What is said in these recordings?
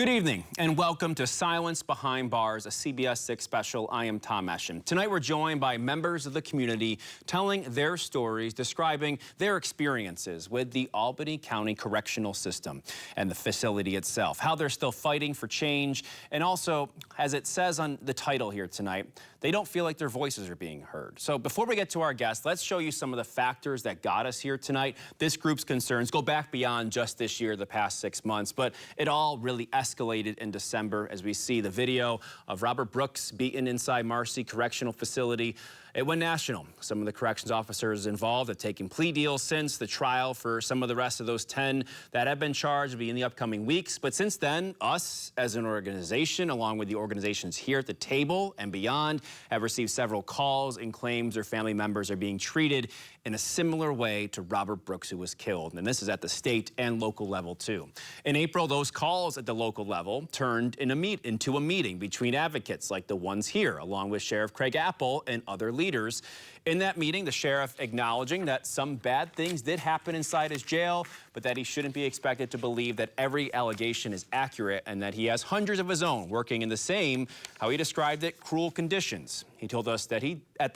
Good evening and welcome to Silence Behind Bars, a CBS 6 special. I am Tom Esham. Tonight we're joined by members of the community telling their stories, describing their experiences with the Albany County Correctional System and the facility itself, how they're still fighting for change, and also, as it says on the title here tonight, they don't feel like their voices are being heard. So before we get to our guests, let's show you some of the factors that got us here tonight. This group's concerns go back beyond just this year, the past 6 months, but it all really escalated in December as we see the video of Robert Brooks beaten inside Marcy Correctional Facility. It went national. Some of the corrections officers involved have taken plea deals since. The trial for some of the rest of those 10 that have been charged will be in the upcoming weeks. But since then, us as an organization, along with the organizations here at the table and beyond, have received several calls and claims their family members are being treated in a similar way to Robert Brooks, who was killed. And this is at the state and local level, too. In April, those calls at the local level turned into a meeting between advocates like the ones here, along with Sheriff Craig Apple and other leaders. In that meeting, the sheriff acknowledging that some bad things did happen inside his jail, but that he shouldn't be expected to believe that every allegation is accurate and that he has hundreds of his own working in the same, how he described it, cruel conditions. He told us that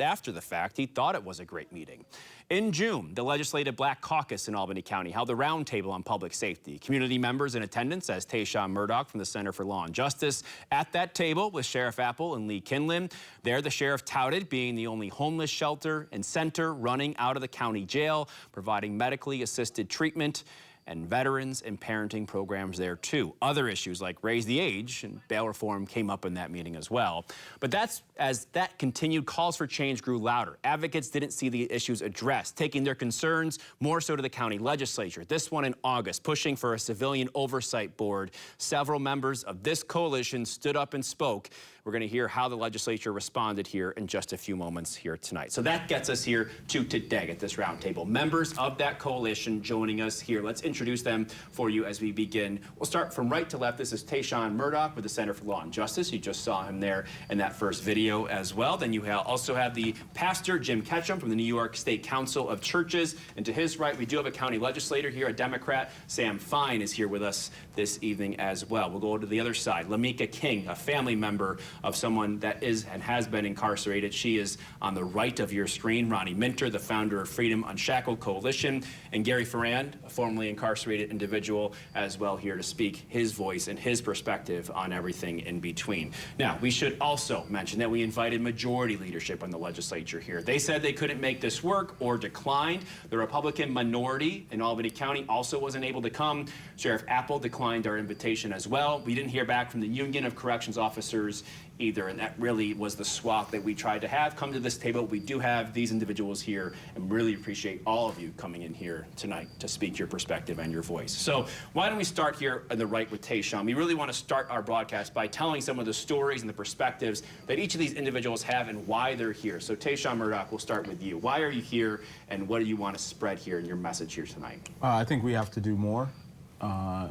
after the fact, he thought it was a great meeting. In June, the Legislative Black Caucus in Albany County held a roundtable on public safety. Community members in attendance as Tayshawn Murdoch from the Center for Law and Justice. At that table with Sheriff Apple and Lee Kinlan. There, the sheriff touted being the only homeless shelter and center running out of the county jail, providing medically assisted treatment and veterans and parenting programs there too. Other issues like raise the age and bail reform came up in that meeting as well. But as that continued, calls for change grew louder. Advocates didn't see the issues addressed, taking their concerns more so to the county legislature. This one in August, pushing for a civilian oversight board. Several members of this coalition stood up and spoke. We're going to hear how the legislature responded here in just a few moments here tonight. So that gets us here to today at this roundtable. Members of that coalition joining us here. Let's introduce them for you as we begin. We'll start from right to left. This is Tayshawn Murdoch with the Center for Law and Justice. You just saw him there in that first video as well. Then you also have the pastor, Jim Ketchum, from the New York State Council of Churches. And to his right, we do have a county legislator here, a Democrat. Sam Fine is here with us this evening as well. We'll go to the other side. Lamika King, a family member of someone that is and has been incarcerated. She is on the right of your screen. Ronnie Minter, the founder of Freedom Unshackled Coalition, and Gary Ferrand, a formerly incarcerated individual, as well, here to speak his voice and his perspective on everything in between. Now, we should also mention that we invited majority leadership on the legislature here. They said they couldn't make this work or declined. The Republican minority in Albany County also wasn't able to come. Sheriff Apple declined our invitation as well. We didn't hear back from the Union of Corrections Officers either, and that really was the swap that we tried to have come to this table. We do have these individuals here and really appreciate all of you coming in here tonight to speak your perspective and your voice. So why don't we start here on the right with Tayshawn? We really want to start our broadcast by telling some of the stories and the perspectives that each of these individuals have and why they're here. So Tayshawn Murdoch, we'll start with you. Why are you here and what do you want to spread here in your message here tonight? I think we have to do more.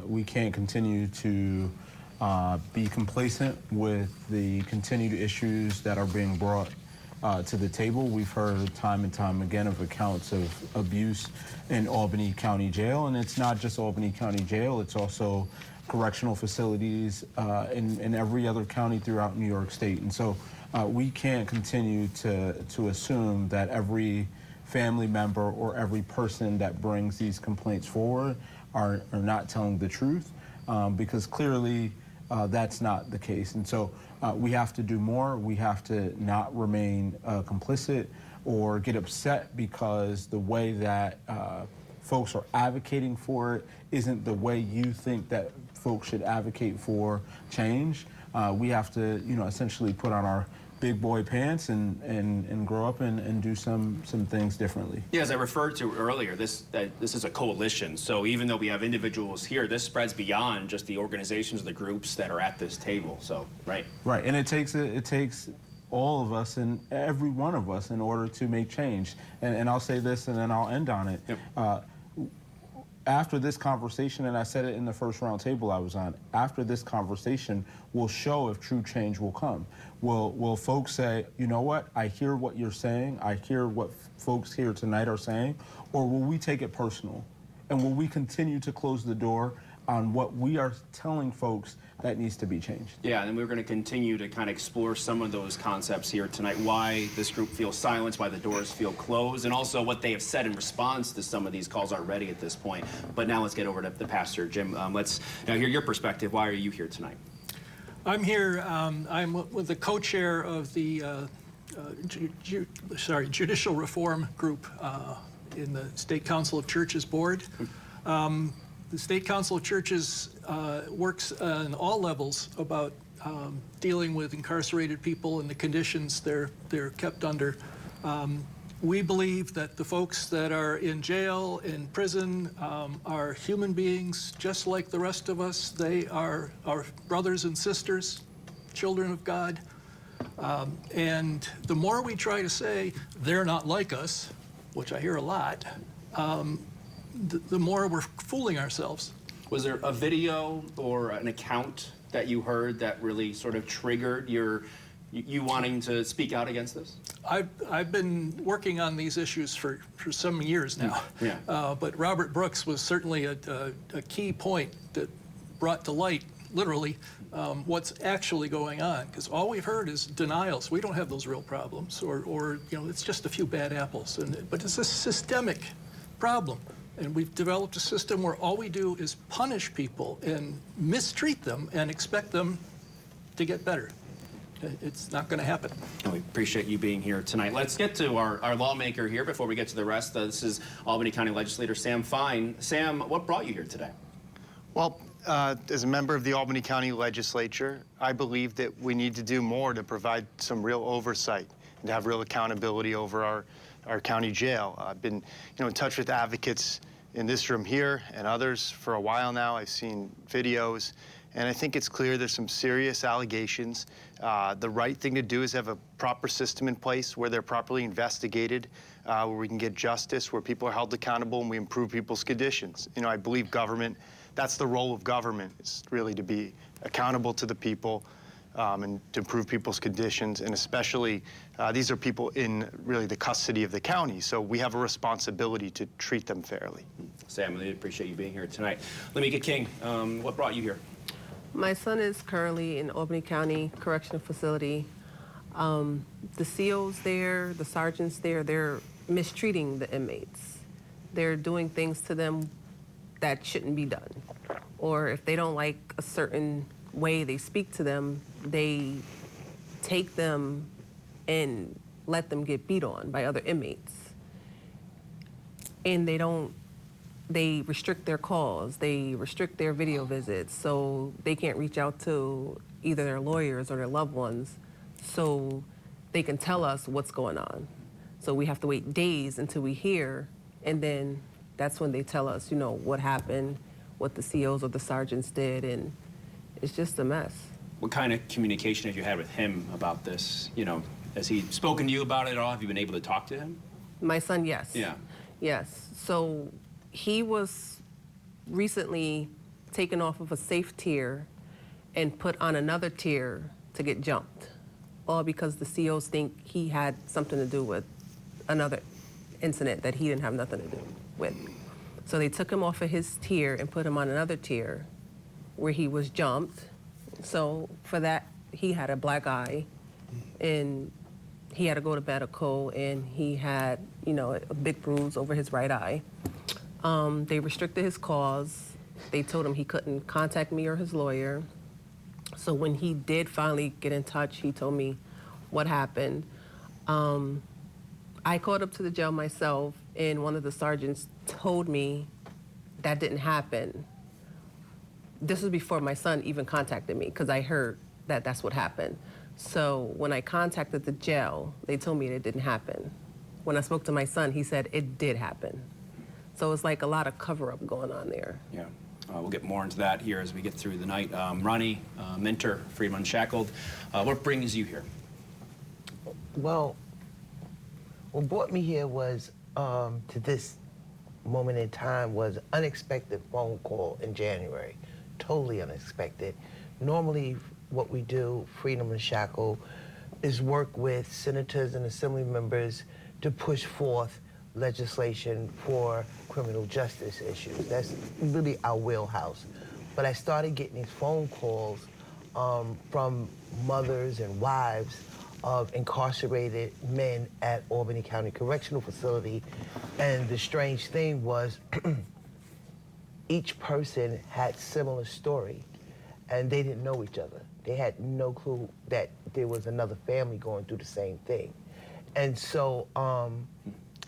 We can't continue to be complacent with the continued issues that are being brought to the table. We've heard time and time again of accounts of abuse in Albany County Jail, and it's not just Albany County Jail, it's also correctional facilities in every other county throughout New York State. And so we can't continue to assume that every family member or every person that brings these complaints forward are not telling the truth, because clearly that's not the case. And so we have to do more. We have to not remain complicit or get upset because the way that folks are advocating for it isn't the way you think that folks should advocate for change. We have to, essentially put on our big boy pants and grow up and do some things differently. Yeah, as I referred to earlier, this is a coalition. So even though we have individuals here, this spreads beyond just the organizations, the groups that are at this table. So, right. Right, and it takes all of us and every one of us in order to make change. And I'll say this and then I'll end on it. Yep. After this conversation, and I said it in the first round table I was on, after this conversation, we'll show if true change will come. Will folks say, you know what, I hear what you're saying, I hear what folks here tonight are saying, or will we take it personal? And will we continue to close the door on what we are telling folks that needs to be changed. Yeah, and we're going to continue to kind of explore some of those concepts here tonight, why this group feels silenced, why the doors feel closed, and also what they have said in response to some of these calls already at this point. But now let's get over to the pastor. Jim, let's now hear your perspective. Why are you here tonight? I'm here, I'm with the co-chair of the Judicial Reform Group in the State Council of Churches Board. The State Council of Churches works on all levels about dealing with incarcerated people and the conditions they're kept under. We believe that the folks that are in jail, in prison, are human beings just like the rest of us. They are our brothers and sisters, children of God. And the more we try to say they're not like us, which I hear a lot, the more we're fooling ourselves. Was there a video or an account that you heard that really sort of triggered you wanting to speak out against this? I've been working on these issues for some years now. Yeah. But Robert Brooks was certainly a key point that brought to light, literally, what's actually going on. Because all we've heard is denials. We don't have those real problems, or it's just a few bad apples. But it's a systemic problem. And we've developed a system where all we do is punish people and mistreat them and expect them to get better. It's not going to happen. We appreciate you being here tonight. Let's get to our lawmaker here before we get to the rest. This is Albany County Legislator Sam Fine. Sam, what brought you here today? Well, as a member of the Albany County Legislature, I believe that we need to do more to provide some real oversight and to have real accountability over our county jail. I've been in touch with advocates in this room here and others for a while now. I've seen videos, and I think it's clear there's some serious allegations. The right thing to do is have a proper system in place where they're properly investigated, where we can get justice, where people are held accountable, and we improve people's conditions. I believe government, that's the role of government, is really to be accountable to the people and to improve people's conditions, and especially these are people in really the custody of the county, so we have a responsibility to treat them fairly. Sam, I really appreciate you being here tonight. Lamika King, what brought you here? My son is currently in Albany County Correctional Facility. The COs there, the sergeants there, they're mistreating the inmates. They're doing things to them that shouldn't be done. Or if they don't like a certain way they speak to them, they take them and let them get beat on by other inmates. And they restrict their calls, they restrict their video visits, so they can't reach out to either their lawyers or their loved ones so they can tell us what's going on. So we have to wait days until we hear, and then that's when they tell us, what happened, what the COs or the sergeants did, and it's just a mess. What kind of communication have you had with him about this? Has he spoken to you about it at all? Have you been able to talk to him? My son, yes. Yeah. Yes. So he was recently taken off of a safe tier and put on another tier to get jumped, all because the COs think he had something to do with another incident that he didn't have nothing to do with. So they took him off of his tier and put him on another tier where he was jumped. So for that, he had a black eye, and he had to go to medical, and he had, a big bruise over his right eye. They restricted his calls. They told him he couldn't contact me or his lawyer. So when he did finally get in touch, he told me what happened. I called up to the jail myself, and one of the sergeants told me that didn't happen. This was before my son even contacted me, because I heard that that's what happened. So when I contacted the jail, they told me it didn't happen. When I spoke to my son, he said it did happen. So it's like a lot of cover-up going on there. Yeah. We'll get more into that here as we get through the night. Ronnie Minter, Freedom Unshackled, what brings you here? Well, what brought me here was, to this moment in time, was unexpected phone call in January. Totally unexpected. Normally, what we do, Freedom Unshackled, is work with senators and assembly members to push forth legislation for criminal justice issues. That's really our wheelhouse. but I started getting these phone calls from mothers and wives of incarcerated men at Albany County Correctional Facility. And the strange thing was each person had similar story, and they didn't know each other. They had no clue that there was another family going through the same thing. And so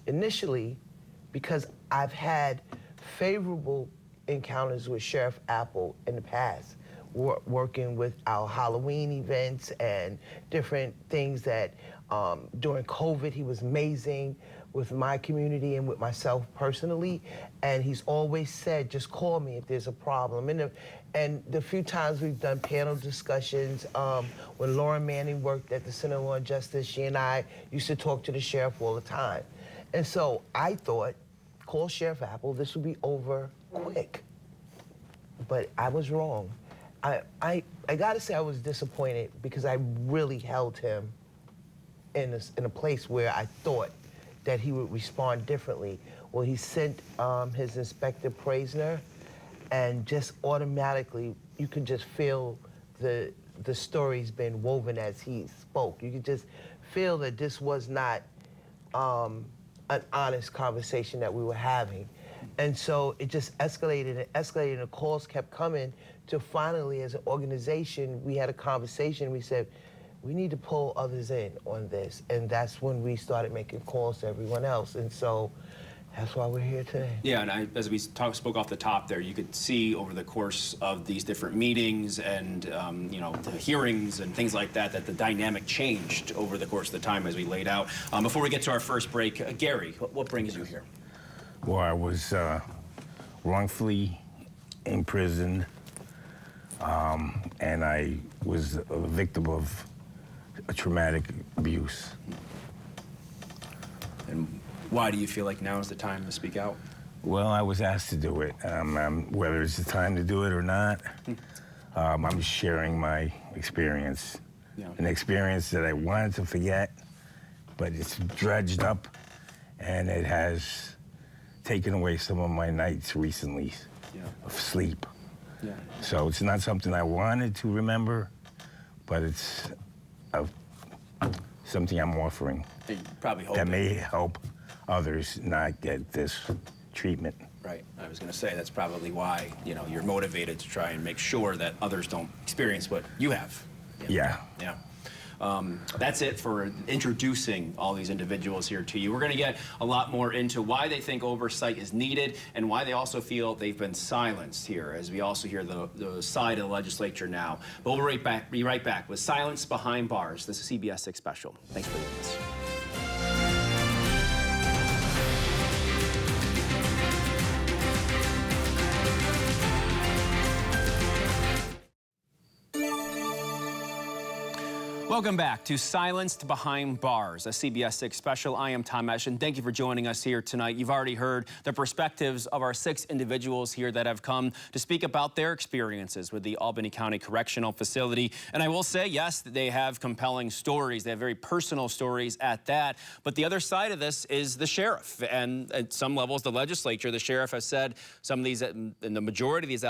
initially, because I've had favorable encounters with Sheriff Apple in the past, working with our Halloween events and different things that during COVID, he was amazing with my community and with myself personally. And he's always said, just call me if there's a problem. And the few times we've done panel discussions, when Lauren Manning worked at the Center of Law and Justice, she and I used to talk to the sheriff all the time. And so I thought, call Sheriff Apple, this will be over quick. But I was wrong. I gotta say I was disappointed because I really held him in a place where I thought that he would respond differently. Well, he sent his Inspector Praisner, and just automatically you could just feel the story's been woven as he spoke. You could just feel that this was not an honest conversation that we were having. And so it just escalated and escalated, and the calls kept coming till finally, as an organization, we had a conversation. We said, we need to pull others in on this. And that's when we started making calls to everyone else. And so that's why we're here today. Yeah, and as we spoke off the top there, you could see over the course of these different meetings and you know, the hearings and things like that, that the dynamic changed over the course of the time as we laid out. Before we get to our first break, Gary, what brings you here? Well, I was wrongfully imprisoned, and I was a victim of a traumatic abuse. And why do you feel like now is the time to speak out? Well, I was asked to do it. Whether it's the time to do it or not, I'm sharing my experience. Yeah. An experience that I wanted to forget, but it's dredged up, and it has taken away some of my nights recently of sleep. Yeah. So it's not something I wanted to remember, but it's something I'm offering You probably hope that may help others not get this treatment. Right. I was going to say that's probably why, you know, you're motivated to try and make sure that others don't experience what you have. Yeah. Yeah. That's it for introducing all these individuals here to you. We're going to get a lot more into why they think oversight is needed and why they also feel they've been silenced here, as we also hear the side of the legislature now. But we'll be right back with Silence Behind Bars. This is CBS 6 Special. Thanks for doing this. Welcome back to Silenced Behind Bars, a CBS 6 special. I am Tom Esch, and thank you for joining us here tonight. You've already heard the perspectives of our 6 individuals here that have come to speak about their experiences with the Albany County Correctional Facility. And I will say, yes, they have compelling stories. They have very personal stories at that. But the other side of this is the sheriff. And at some levels, the legislature, the sheriff has said some of these, in the majority of these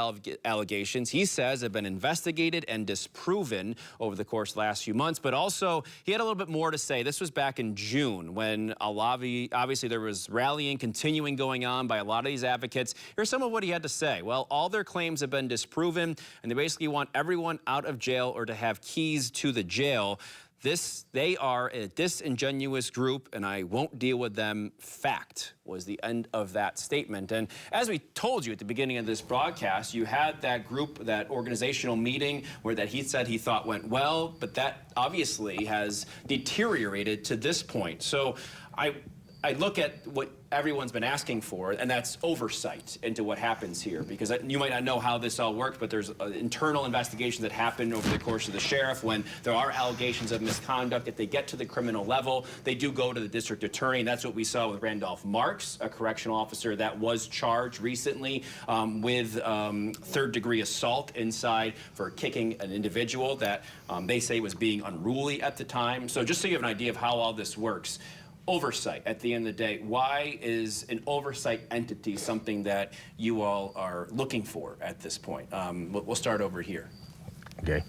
allegations, he says have been investigated and disproven over the course of the last few months. But also, he had a little bit more to say. This was back in June when obviously there was rallying continuing going on by a lot of these advocates. Here's some of what he had to say. Well, all their claims have been disproven, and they basically want everyone out of jail or to have keys to the jail. They are a disingenuous group, and I won't deal with them. Fact was the end of that statement. And as we told you at the beginning of this broadcast, you had that group, that organizational meeting where that he said he thought went well, but that obviously has deteriorated to this point. So I look at what everyone's been asking for, and that's oversight into what happens here, because you might not know how this all works, but there's internal investigations that happen over the course of the sheriff when there are allegations of misconduct. If they get to the criminal level, they do go to the district attorney, and that's what we saw with Randolph Marks, a correctional officer that was charged recently with third-degree assault inside for kicking an individual that they say was being unruly at the time. So just so you have an idea of how all this works, oversight at the end of the day. Why is an oversight entity something that you all are looking for at this point? We'll start over here. Okay.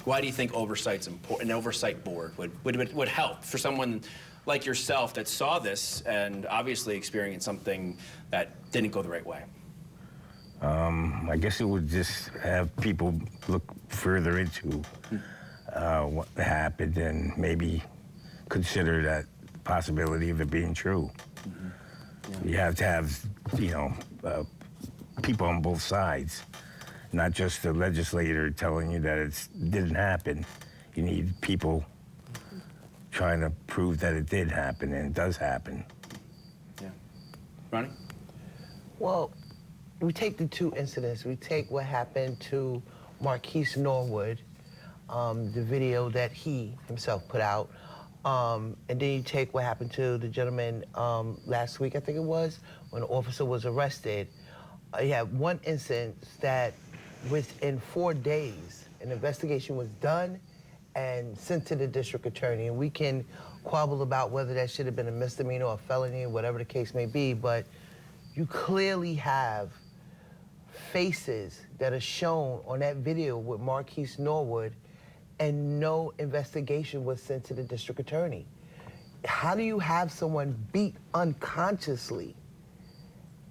Why do you think oversight's important? An oversight board would help for someone like yourself that saw this and obviously experienced something that didn't go the right way? I guess it would just have people look further into what happened and maybe consider that possibility of it being true. You have to have, people on both sides, not just the legislator telling you that it didn't happen. You need people trying to prove that it did happen and it does happen. Yeah. Ronnie? Well, we take the two incidents. We take what happened to Marquise Norwood, the video that he himself put out, and then you take what happened to the gentleman last week, I think it was, when the officer was arrested. You have one instance that within 4 days, an investigation was done and sent to the district attorney. And we can quibble about whether that should have been a misdemeanor or a felony, or whatever the case may be, but you clearly have faces that are shown on that video with Marquise Norwood, and no investigation was sent to the district attorney. How do you have someone beat unconsciously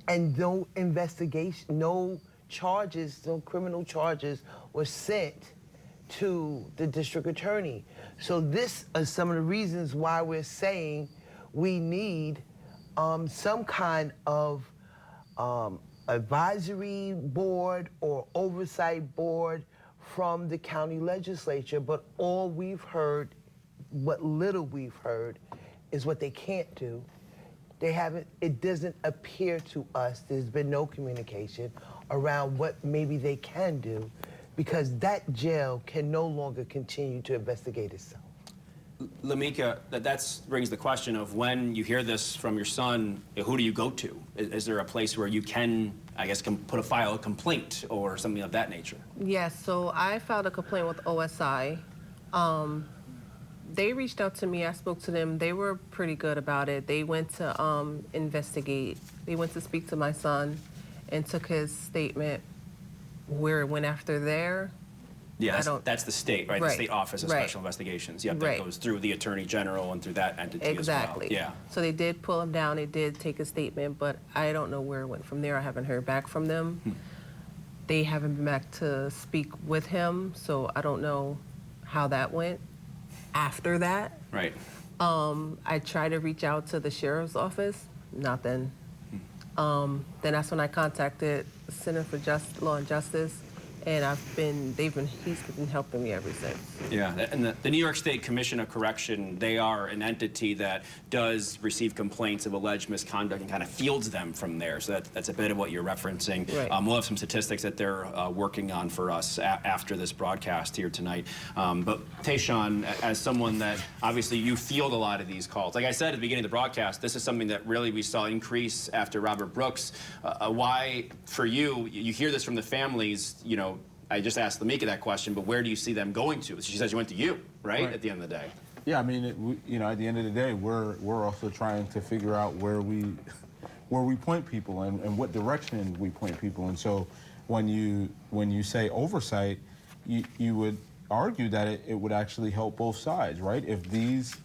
and no investigation, no charges, no criminal charges were sent to the district attorney? So this is some of the reasons why we're saying we need some kind of advisory board or oversight board from the county legislature, but all we've heard, what little we've heard, is what they can't do. They haven't, it doesn't appear to us, there's been no communication around what maybe they can do, because that jail can no longer continue to investigate itself. Lamika, that brings the question of, when you hear this from your son, who do you go to? Is there a place where you can, I guess, file a complaint or something of that nature? Yes, so I filed a complaint with OSI. They reached out to me, I spoke to them, they were pretty good about it. They went to investigate, they went to speak to my son and took his statement. Where it went after there, Yeah, that's the state, right? The Right, State Office of right. Special Investigations. Yep, that Right. goes through the Attorney General and through that entity exactly. as well. Yeah. So they did pull him down, they did take a statement, but I don't know where it went from there. I haven't heard back from them. They haven't been back to speak with him, so I don't know how that went after that. Right. I tried to reach out to the sheriff's office, nothing. Then that's when I contacted the Center for Law and Justice, and he's been helping me ever since. Yeah, and the New York State Commission of Correction, they are an entity that does receive complaints of alleged misconduct and kind of fields them from there. So that's a bit of what you're referencing. Right. We'll have some statistics that they're working on for us after this broadcast here tonight. But Tayshawn, as someone that obviously you field a lot of these calls, like I said at the beginning of the broadcast, this is something that really we saw increase after Robert Brooks. Why, for you hear this from the families, I just asked Lamika that question, but where do you see them going to? She says you went to you, right? At the end of the day. Yeah, I mean, at the end of the day, we're also trying to figure out where we point people and what direction we point people. And so when you say oversight, you would argue that it would actually help both sides, right? If these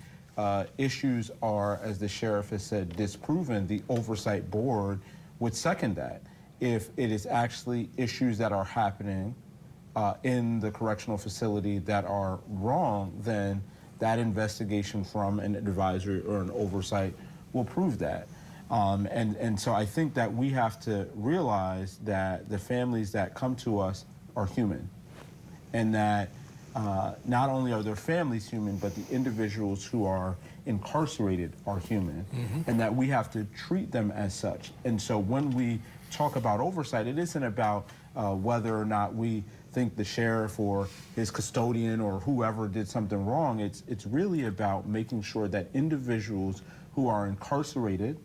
issues are, as the sheriff has said, disproven, the oversight board would second that. If it is actually issues that are happening in the correctional facility that are wrong, then that investigation from an advisory or an oversight will prove that. And so I think that we have to realize that the families that come to us are human, and that not only are their families human, but the individuals who are incarcerated are human, and that we have to treat them as such. And so when we talk about oversight, it isn't about whether or not we think the sheriff or his custodian or whoever did something wrong. It's really about making sure that individuals who are incarcerated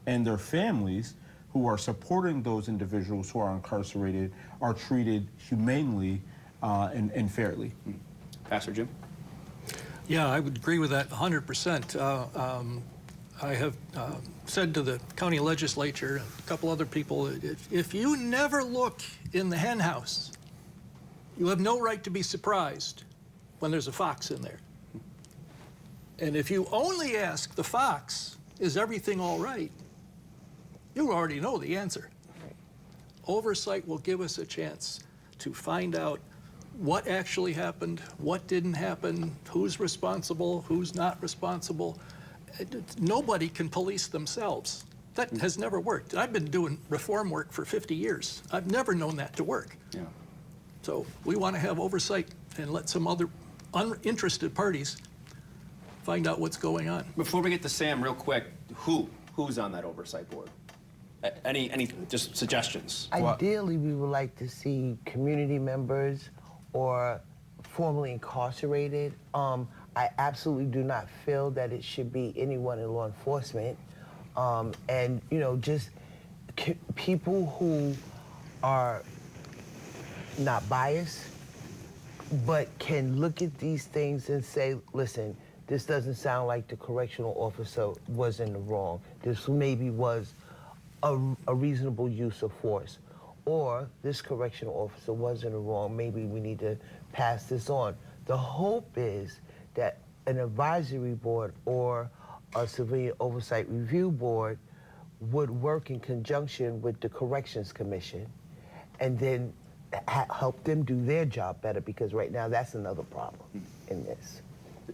and their families who are supporting those individuals who are incarcerated are treated humanely and fairly. Pastor Jim? Yeah, I would agree with that 100%. I have said to the county legislature and a couple other people, if you never look in the hen house, you have no right to be surprised when there's a fox in there. And if you only ask the fox, is everything all right? You already know the answer. Oversight will give us a chance to find out what actually happened, what didn't happen, who's responsible, who's not responsible. Nobody can police themselves. That has never worked. I've been doing reform work for 50 years. I've never known that to work. Yeah. So we want to have oversight and let some other uninterested parties find out what's going on. Before we get to Sam, real quick, who's on that oversight board? Any just suggestions? Ideally, we would like to see community members or formerly incarcerated. I absolutely do not feel that it should be anyone in law enforcement. And, you know, just people who are not biased, but can look at these things and say, listen, this doesn't sound like the correctional officer was in the wrong. This maybe was a reasonable use of force. Or this correctional officer was in the wrong. Maybe we need to pass this on. The hope is that an advisory board or a civilian oversight review board would work in conjunction with the corrections commission and then help them do their job better, because right now that's another problem in this.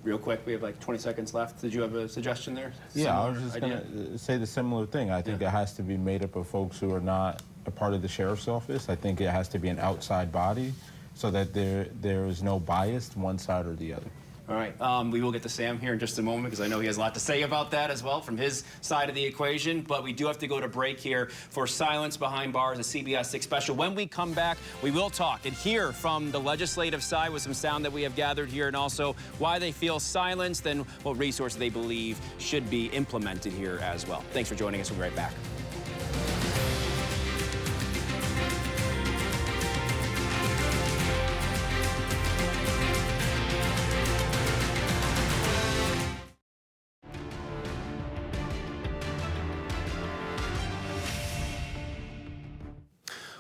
Real quick, we have like 20 seconds left. Did you have a suggestion there? Yeah, I was just going to say the similar thing. I think it has to be made up of folks who are not a part of the sheriff's office. I think it has to be an outside body so that there is no bias one side or the other. All right, we will get to Sam here in just a moment because I know he has a lot to say about that as well from his side of the equation. But we do have to go to break here for Silence Behind Bars, a CBS 6 special. When we come back, we will talk and hear from the legislative side with some sound that we have gathered here, and also why they feel silenced and what resources they believe should be implemented here as well. Thanks for joining us. We'll be right back.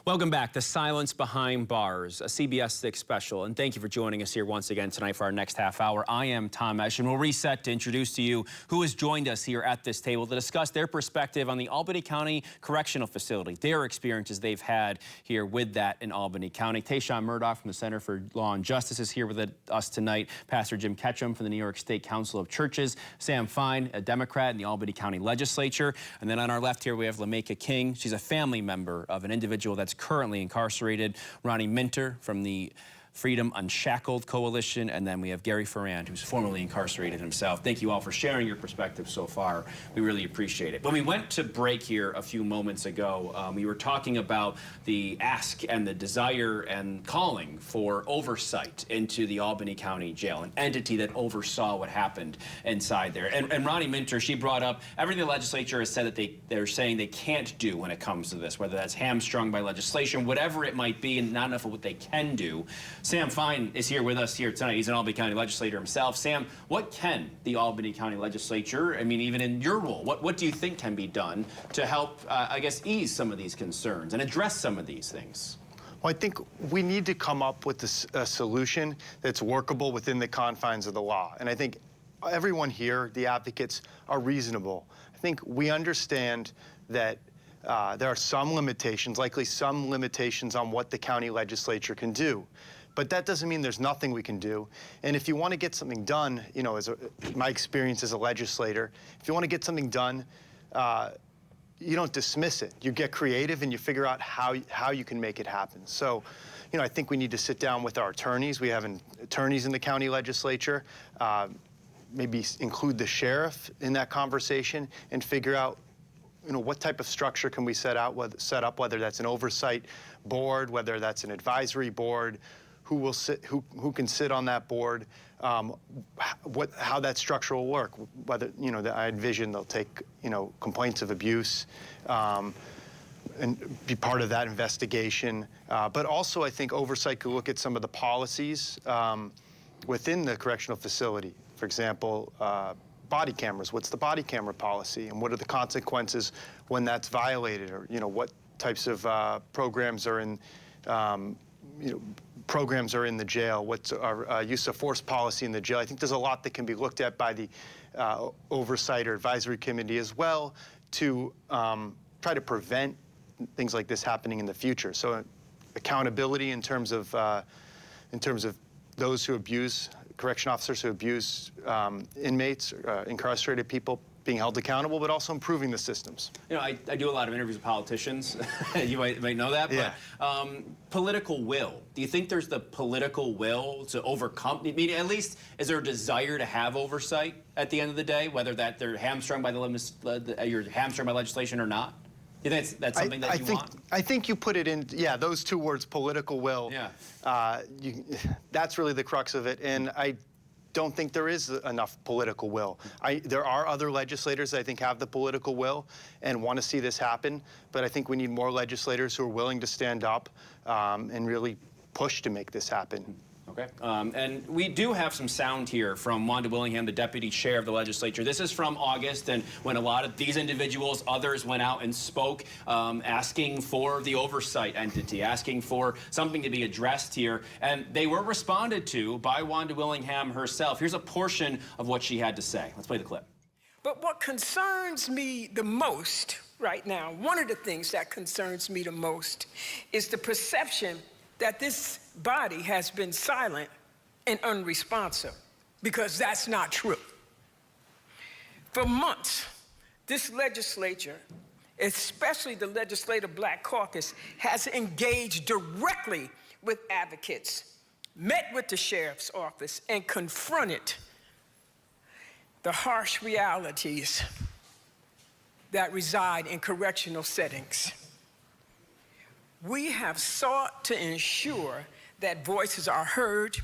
Welcome back to Silence Behind Bars, a CBS 6 special, and thank you for joining us here once again tonight for our next half hour. I am Tom Esch, and we'll reset to introduce to you who has joined us here at this table to discuss their perspective on the Albany County Correctional Facility, their experiences they've had here with that in Albany County. Tayshawn Murdoch from the Center for Law and Justice is here with us tonight. Pastor Jim Ketchum from the New York State Council of Churches. Sam Fine, a Democrat in the Albany County Legislature. And then on our left here, we have LaMaika King. She's a family member of an individual that's currently incarcerated. Ronnie Minter from the Freedom Unshackled Coalition, and then we have Gary Ferrand, who's formerly incarcerated himself. Thank you all for sharing your perspective so far. We really appreciate it. When we went to break here a few moments ago, we were talking about the ask and the desire and calling for oversight into the Albany County Jail, an entity that oversaw what happened inside there. And Ronnie Minter, she brought up everything the legislature has said that they're saying they can't do when it comes to this, whether that's hamstrung by legislation, whatever it might be, and not enough of what they can do. Sam Fine is here with us here tonight. He's an Albany County legislator himself. Sam, what can the Albany County legislature, I mean, even in your role, what do you think can be done to help, I guess, ease some of these concerns and address some of these things? Well, I think we need to come up with a solution that's workable within the confines of the law. And I think everyone here, the advocates, are reasonable. I think we understand that there are some limitations, likely some limitations on what the county legislature can do. But that doesn't mean there's nothing we can do. And if you want to get something done, you know, my experience as a legislator, if you want to get something done, you don't dismiss it. You get creative and you figure out how you can make it happen. So, you know, I think we need to sit down with our attorneys. We have attorneys in the county legislature. Maybe include the sheriff in that conversation and figure out, you know, what type of structure can we set up, whether that's an oversight board, whether that's an advisory board, who will sit, who can sit on that board, how that structure will work. Whether, you know, I envision they'll take, you know, complaints of abuse and be part of that investigation. But also, I think oversight could look at some of the policies within the correctional facility. For example, body cameras. What's the body camera policy, and what are the consequences when that's violated? Or what types of programs are in programs are in the jail? What's our use of force policy in the jail? I think there's a lot that can be looked at by the oversight or advisory committee as well to try to prevent things like this happening in the future. So accountability in terms of those who abuse, correction officers who abuse inmates, incarcerated people, being held accountable, but also improving the systems. I do a lot of interviews with politicians. You might know that, yeah. But political will. Do you think there's the political will to overcome? I mean, at least is there a desire to have oversight at the end of the day, whether that they're hamstrung by you're hamstrung by legislation or not? Do you think that's something that you want? I think you put it in, yeah, those two words, political will. Yeah. That's really the crux of it, and I don't think there is enough political will. There are other legislators that I think have the political will and want to see this happen, but I think we need more legislators who are willing to stand up and really push to make this happen. Okay. And we do have some sound here from Wanda Willingham, the deputy chair of the legislature. This is from August, and when a lot of these individuals, others went out and spoke, asking for the oversight entity, asking for something to be addressed here. And they were responded to by Wanda Willingham herself. Here's a portion of what she had to say. Let's play the clip. But what concerns me the most right now, one of the things that concerns me the most is the perception that this body has been silent and unresponsive, because that's not true. For months, this legislature, especially the Legislative Black Caucus, has engaged directly with advocates, met with the sheriff's office, and confronted the harsh realities that reside in correctional settings. We have sought to ensure that voices are heard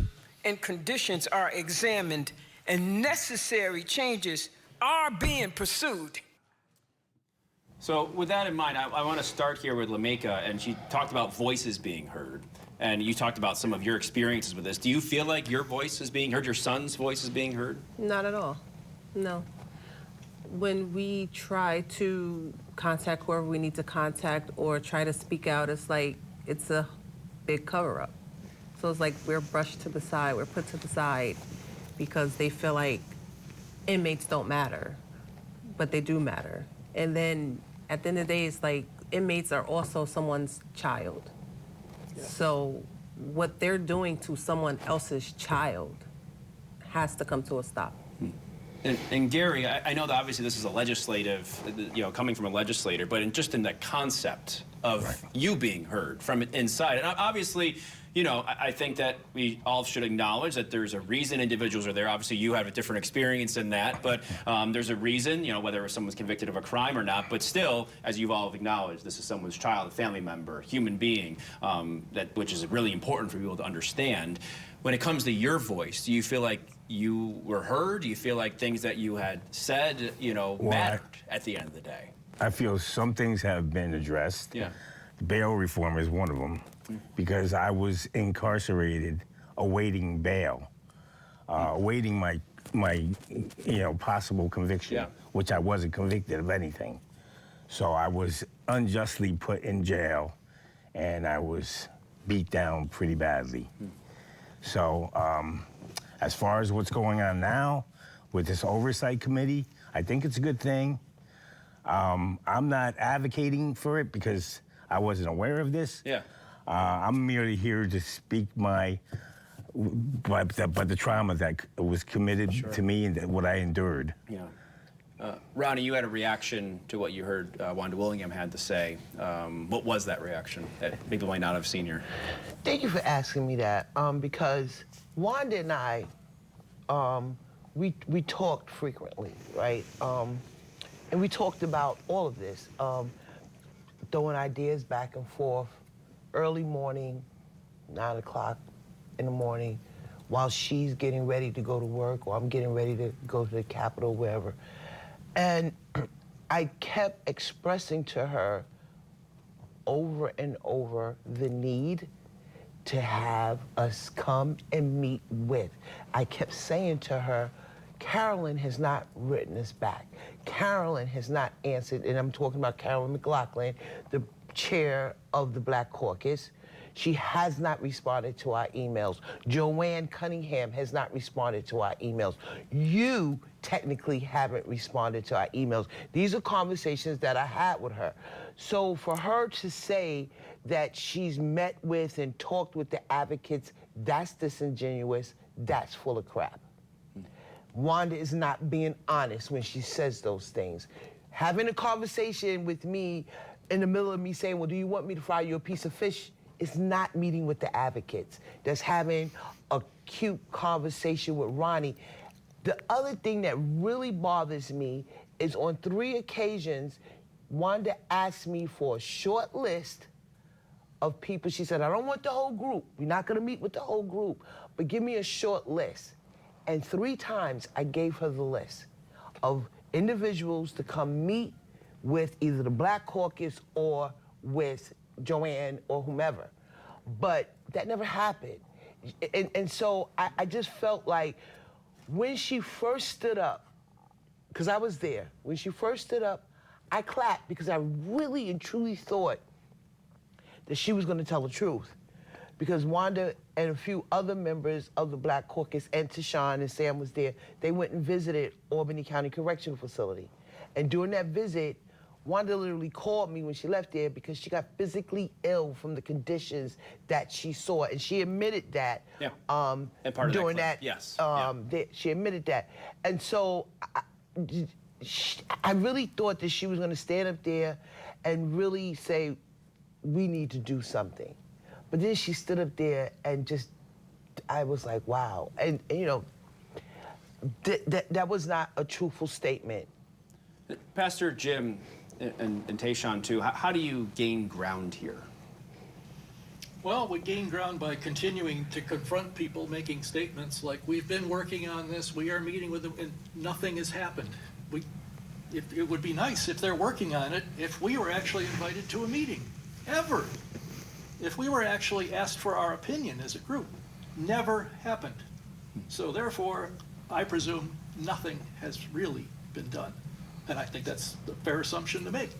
and conditions are examined and necessary changes are being pursued. So with that in mind, I want to start here with Lameka, and she talked about voices being heard. And you talked about some of your experiences with this. Do you feel like your voice is being heard, your son's voice is being heard? Not at all. No. When we try to contact whoever we need to contact or try to speak out, it's like it's a big cover-up. So it's like we're brushed to the side, we're put to the side because they feel like inmates don't matter, but they do matter. And then at the end of the day, it's like inmates are also someone's child. Yeah. So what they're doing to someone else's child has to come to a stop. And Gary, I know that obviously this is a legislative, coming from a legislator, but just in the concept of you being heard from inside. And obviously, I think that we all should acknowledge that there's a reason individuals are there. Obviously, you have a different experience in that, but there's a reason, whether someone's convicted of a crime or not. But still, as you've all acknowledged, this is someone's child, a family member, human being, which is really important for people to understand. When it comes to your voice, do you feel like you were heard? Do you feel like things that you had said, mattered at the end of the day? I feel some things have been addressed. Yeah. Bail reform is one of them, because I was incarcerated awaiting bail, awaiting my possible conviction, which I wasn't convicted of anything. So I was unjustly put in jail, and I was beat down pretty badly. So as far as what's going on now with this oversight committee, I think it's a good thing. I'm not advocating for it because I wasn't aware of this. Yeah. I'm merely here to speak but the trauma that was committed to me and what I endured. Yeah. Ronnie, you had a reaction to what you heard Wanda Willingham had to say. What was that reaction that people might not have seen here? Thank you for asking me that, because Wanda and I, we talked frequently, right? And we talked about all of this, throwing ideas back and forth, early morning, 9 o'clock in the morning, while she's getting ready to go to work or I'm getting ready to go to the Capitol, wherever. And I kept expressing to her over and over the need to have us come and meet with. I kept saying to her, Carolyn has not written us back. Carolyn has not answered, and I'm talking about Carolyn McLaughlin, the chair of the Black Caucus. She has not responded to our emails. Joanne Cunningham has not responded to our emails. You technically haven't responded to our emails. These are conversations that I had with her. So for her to say that she's met with and talked with the advocates, that's disingenuous, that's full of crap. Wanda is not being honest when she says those things. Having a conversation with me in the middle of me saying, well, do you want me to fry you a piece of fish? It's not meeting with the advocates. That's having a cute conversation with Ronnie. The other thing that really bothers me is on 3 occasions, Wanda asked me for a short list of people. She said, I don't want the whole group. We're not gonna meet with the whole group, but give me a short list. And 3 times I gave her the list of individuals to come meet with either the Black Caucus or with Joanne or whomever. But that never happened. And so I just felt like when she first stood up, because I was there, when she first stood up, I clapped because I really and truly thought that she was going to tell the truth. Because Wanda and a few other members of the Black Caucus, and Tashawn and Sam was there, they went and visited Albany County Correctional Facility. And during that visit, Wanda literally called me when she left there because she got physically ill from the conditions that she saw. And she admitted that and part during that, that, yes. she admitted that. And so I really thought that she was going to stand up there and really say, we need to do something. But then she stood up there and just, I was like, wow. And you know, that was not a truthful statement. Pastor Jim and Tayshaun too, how do you gain ground here? Well, we gain ground by continuing to confront people making statements like, we've been working on this, we are meeting with them, and nothing has happened. It would be nice if they're working on it, if we were actually invited to a meeting, ever. If we were actually asked for our opinion as a group, never happened. So therefore, I presume nothing has really been done. And I think that's a fair assumption to make.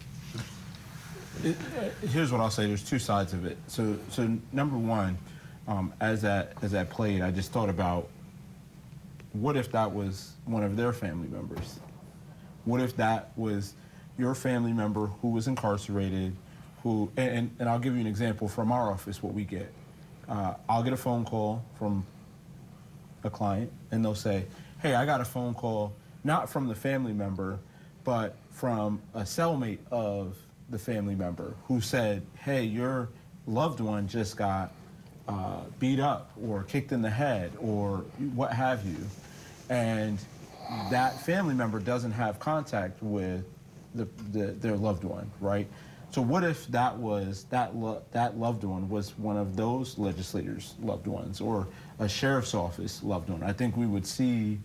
Here's what I'll say. There's 2 sides of it. So number one, as that played, I just thought about, what if that was one of their family members? What if that was your family member who was incarcerated, who, and I'll give you an example from our office, what we get. I'll get a phone call from a client, and they'll say, hey, I got a phone call, not from the family member, but from a cellmate of the family member who said, hey, your loved one just got beat up or kicked in the head or what have you. And that family member doesn't have contact with their loved one, right? So what if that was that loved one was one of those legislators' loved ones or a sheriff's office loved one? I think we would see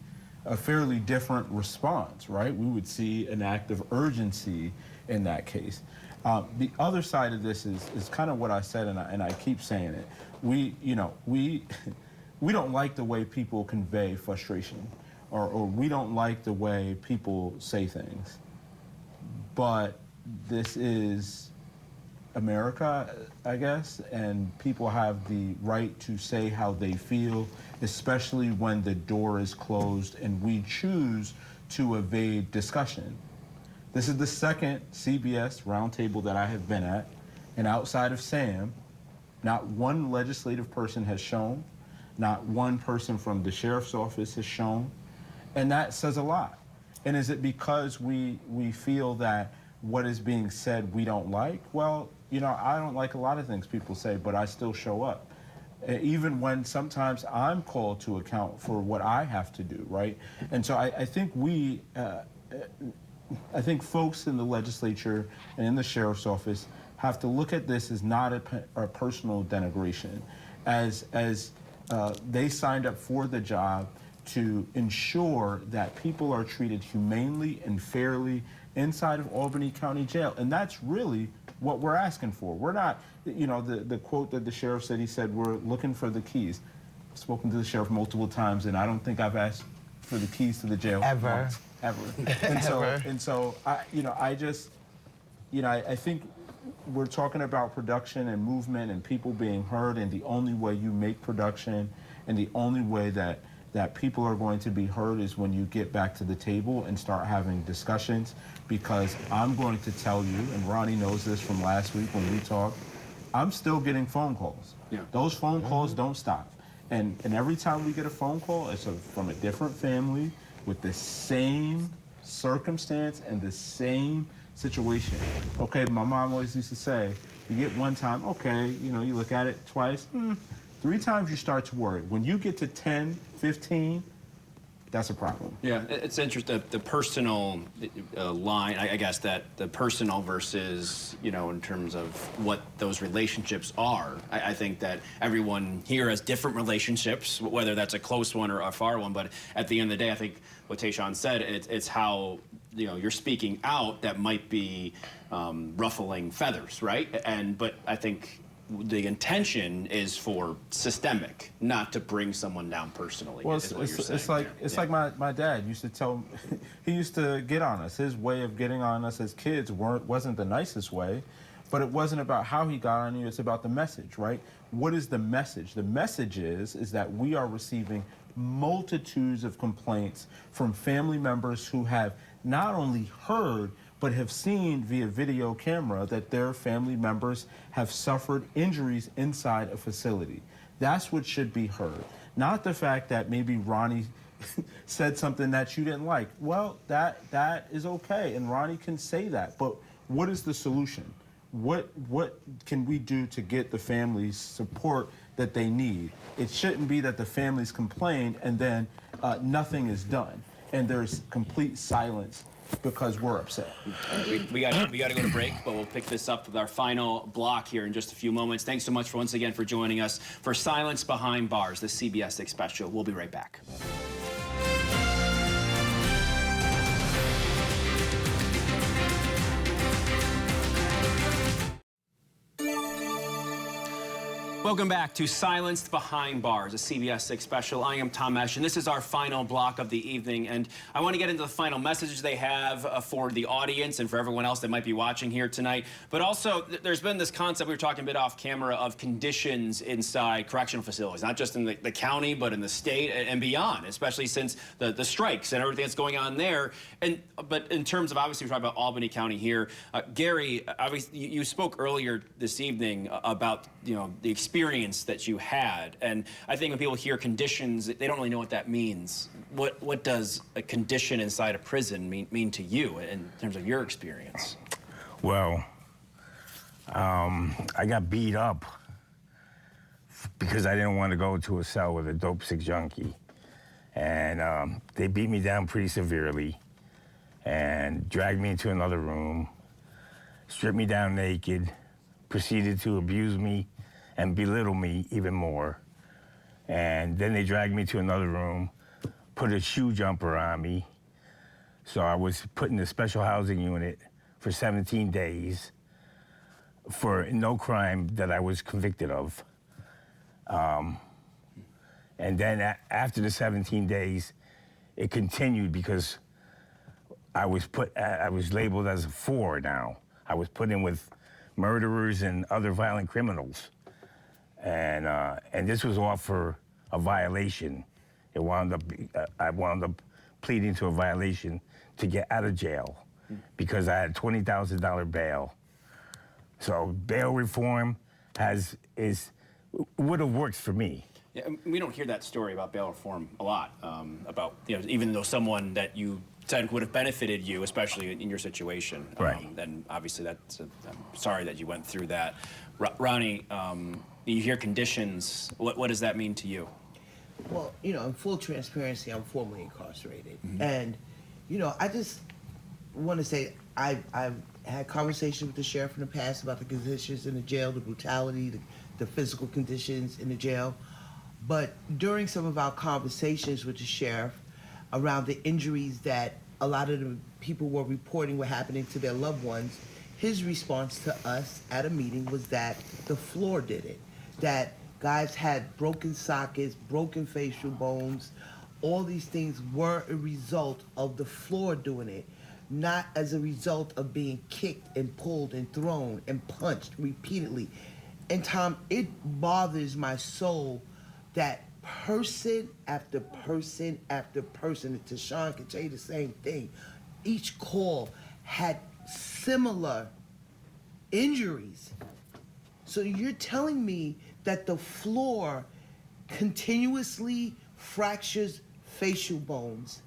a fairly different response, right? We would see an act of urgency in that case. The other side of this is kind of what I said, and I keep saying it. We don't like the way people convey frustration, or we don't like the way people say things. But this is America, I guess, and people have the right to say how they feel, especially when the door is closed and we choose to evade discussion. This is the second CBS roundtable that I have been at, and outside of Sam, not one legislative person has shown, not one person from the sheriff's office has shown, and that says a lot. And is it because we feel that what is being said we don't like? Well, you know, I don't like a lot of things people say, but I still show up. Even when sometimes I'm called to account for what I have to do, right? And so I think I think folks in the legislature and in the sheriff's office have to look at this as not a personal denigration, as they signed up for the job to ensure that people are treated humanely and fairly inside of Albany County Jail. And that's really what we're asking for. We're not, you know, the quote that the sheriff said, he said, we're looking for the keys. I've spoken to the sheriff multiple times, and I don't think I've asked for the keys to the jail Ever. once, ever. And so I think we're talking about production and movement and people being heard, and the only way you make production and the only way that people are going to be heard is when you get back to the table and start having discussions. Because I'm going to tell you, and Ronnie knows this from last week when we talked, I'm still getting phone calls. Yeah. Those phone calls don't stop. And every time we get a phone call, it's from a different family with the same circumstance and the same situation. Okay, my mom always used to say, you get one time, okay, you look at it twice, 3 times you start to worry. When you get to 10, 15, that's a problem. Yeah, it's interesting, the personal line, I guess, that the personal versus, in terms of what those relationships are. I think that everyone here has different relationships, whether that's a close one or a far one, but at the end of the day, I think what Tayshaun said, it's how, you're speaking out that might be ruffling feathers, right? But I think the intention is for systemic, not to bring someone down personally. Well, it's like my dad used to tell he used to get on us. His way of getting on us as kids wasn't the nicest way, but it wasn't about how he got on you, it's about the message, right? What is the message? The message is that we are receiving multitudes of complaints from family members who have not only heard, but have seen via video camera that their family members have suffered injuries inside a facility. That's what should be heard. Not the fact that maybe Ronnie said something that you didn't like. Well, that is okay, and Ronnie can say that, but what is the solution? What can we do to get the families support that they need? It shouldn't be that the families complain and then nothing is done, and there's complete silence because we're upset. We got to go to break, but we'll pick this up with our final block here in just a few moments. Thanks so much for once again for joining us for Silence Behind Bars, the CBS 6 special. We'll be right back. Welcome back to Silenced Behind Bars, a CBS 6 special. I am Tom Esch, and this is our final block of the evening. And I want to get into the final messages they have for the audience and for everyone else that might be watching here tonight. But also, there's been this concept, we were talking a bit off camera, of conditions inside correctional facilities, not just in the county, but in the state and beyond, especially since the strikes and everything that's going on there. But in terms of, obviously, we're talking about Albany County here. Gary, obviously, you spoke earlier this evening about, the experience that you had, and I think when people hear conditions, they don't really know what that means. What does a condition inside a prison mean to you in terms of your experience? Well, I got beat up because I didn't want to go to a cell with a dope sick junkie, and they beat me down pretty severely and dragged me into another room, stripped me down naked, proceeded to abuse me and belittle me even more. And then they dragged me to another room, put a shoe jumper on me. So I was put in a special housing unit for 17 days for no crime that I was convicted of. And then after the 17 days, it continued because I was labeled as a 4 now. I was put in with murderers and other violent criminals. And this was all for a violation. I wound up pleading to a violation to get out of jail because I had $20,000 bail. So bail reform would have worked for me. Yeah, we don't hear that story about bail reform a lot. About even though someone that you said would have benefited you, especially in your situation. Right. Then obviously I'm sorry that you went through that. Ronnie, you hear conditions. What does that mean to you? Well, in full transparency, I'm formerly incarcerated. And, I just want to say I've had conversations with the sheriff in the past about the conditions in the jail, the brutality, the physical conditions in the jail. But during some of our conversations with the sheriff around the injuries that a lot of the people were reporting were happening to their loved ones, his response to us at a meeting was that the floor did it. That guys had broken sockets, broken facial bones, all these things were a result of the floor doing it, not as a result of being kicked and pulled and thrown and punched repeatedly. And Tom, it bothers my soul that person after person after person, and Tashawn can tell you the same thing, each call had similar injuries. So you're telling me that the floor continuously fractures facial bones.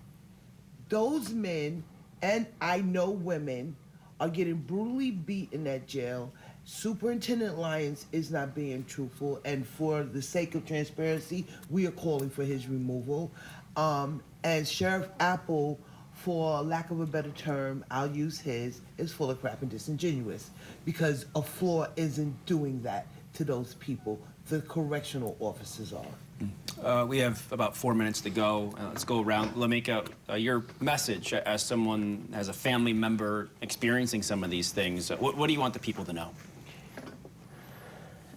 Those men, and I know women, are getting brutally beaten at jail. Superintendent Lyons is not being truthful, and for the sake of transparency, we are calling for his removal. And Sheriff Apple, for lack of a better term, I'll use his, is full of crap and disingenuous, because a floor isn't doing that to those people. The correctional officers are. We have about 4 minutes to go. Let's go around. Lamika, your message as someone, as a family member experiencing some of these things, what do you want the people to know?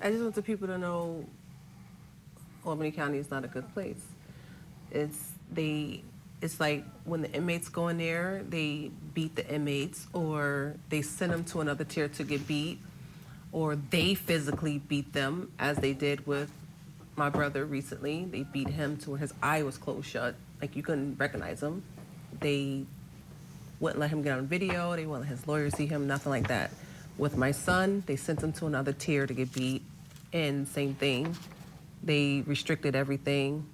I just want the people to know Albany County is not a good place. It's like when the inmates go in there, they beat the inmates, or they send them to another tier to get beat, or they physically beat them, as they did with my brother recently. They beat him to where his eye was closed shut, like you couldn't recognize him. They wouldn't let him get on video. They wouldn't let his lawyer see him, nothing like that. With my son, they sent him to another tier to get beat, and same thing. They restricted everything.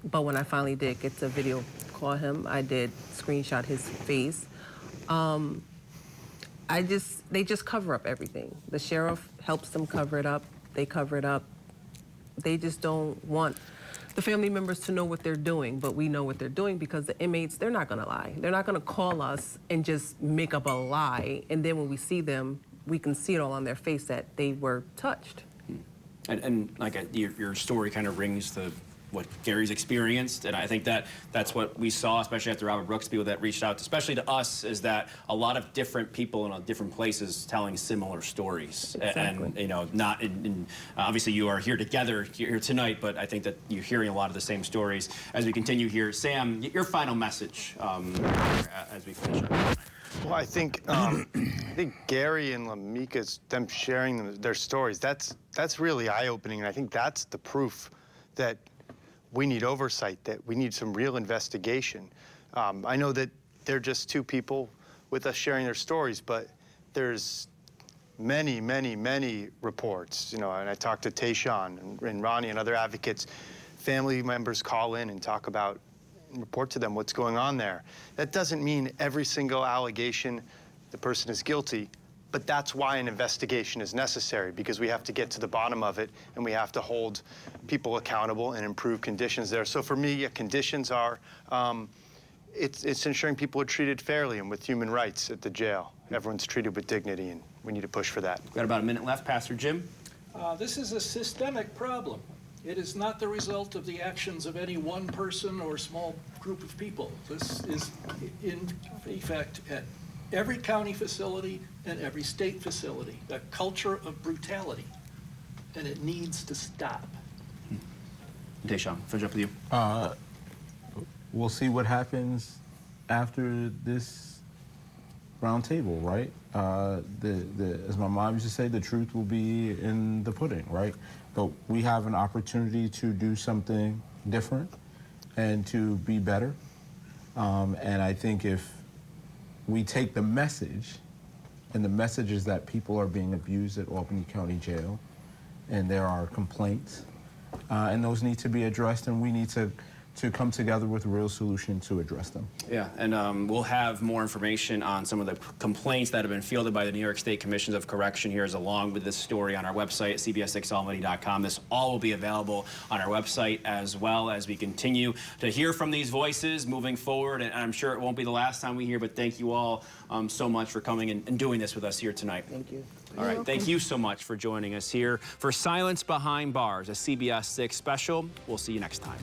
But when I finally did get to video call him, I did screenshot his face. They just cover up everything. The sheriff helps them cover it up. They cover it up. They just don't want the family members to know what they're doing, but we know what they're doing because the inmates, they're not gonna lie. They're not gonna call us and just make up a lie, and then when we see them, we can see it all on their face that they were touched. And like your story kind of rings to what Gary's experienced, and I think that's what we saw, especially after Robert Brooks, people that reached out, especially to us, is that a lot of different people in different places telling similar stories. Exactly. And you know, not obviously you are here together here tonight, but I think that you're hearing a lot of the same stories as we continue here. Sam, your final message as we finish up. Well, I think Gary and Lamika's, them sharing their stories, that's really eye-opening, and I think that's the proof that we need oversight, that we need some real investigation. I know that they're just two people with us sharing their stories, but there's many, many, many reports, you know, and I talked to Tayshawn and Ronnie and other advocates. Family members call in and talk about and report to them what's going on there. That doesn't mean every single allegation the person is guilty, but that's why an investigation is necessary, because we have to get to the bottom of it, and we have to hold people accountable and improve conditions there. So for me, conditions are, it's ensuring people are treated fairly and with human rights at the jail. Everyone's treated with dignity, and we need to push for that. We've got about a minute left. Pastor Jim? This is a systemic problem. It is not the result of the actions of any one person or small group of people. This is in effect at every county facility and every state facility, a culture of brutality, and it needs to stop. Tayshawn, finish up with you. We'll see what happens after this round table, right? As my mom used to say, the truth will be in the pudding, right? But we have an opportunity to do something different and to be better. And I think if we take the message, and the message is that people are being abused at Albany County Jail, and there are complaints, and those need to be addressed, and we need to come together with a real solution to address them. Yeah, and we'll have more information on some of the complaints that have been fielded by the New York State Commissions of Correction here, along with this story on our website at cbs6albany.com. This all will be available on our website as well as we continue to hear from these voices moving forward. And I'm sure it won't be the last time we hear, but thank you all so much for coming and doing this with us here tonight. Thank you. All right, thank you so much for joining us here for Silence Behind Bars, a CBS 6 special. We'll see you next time.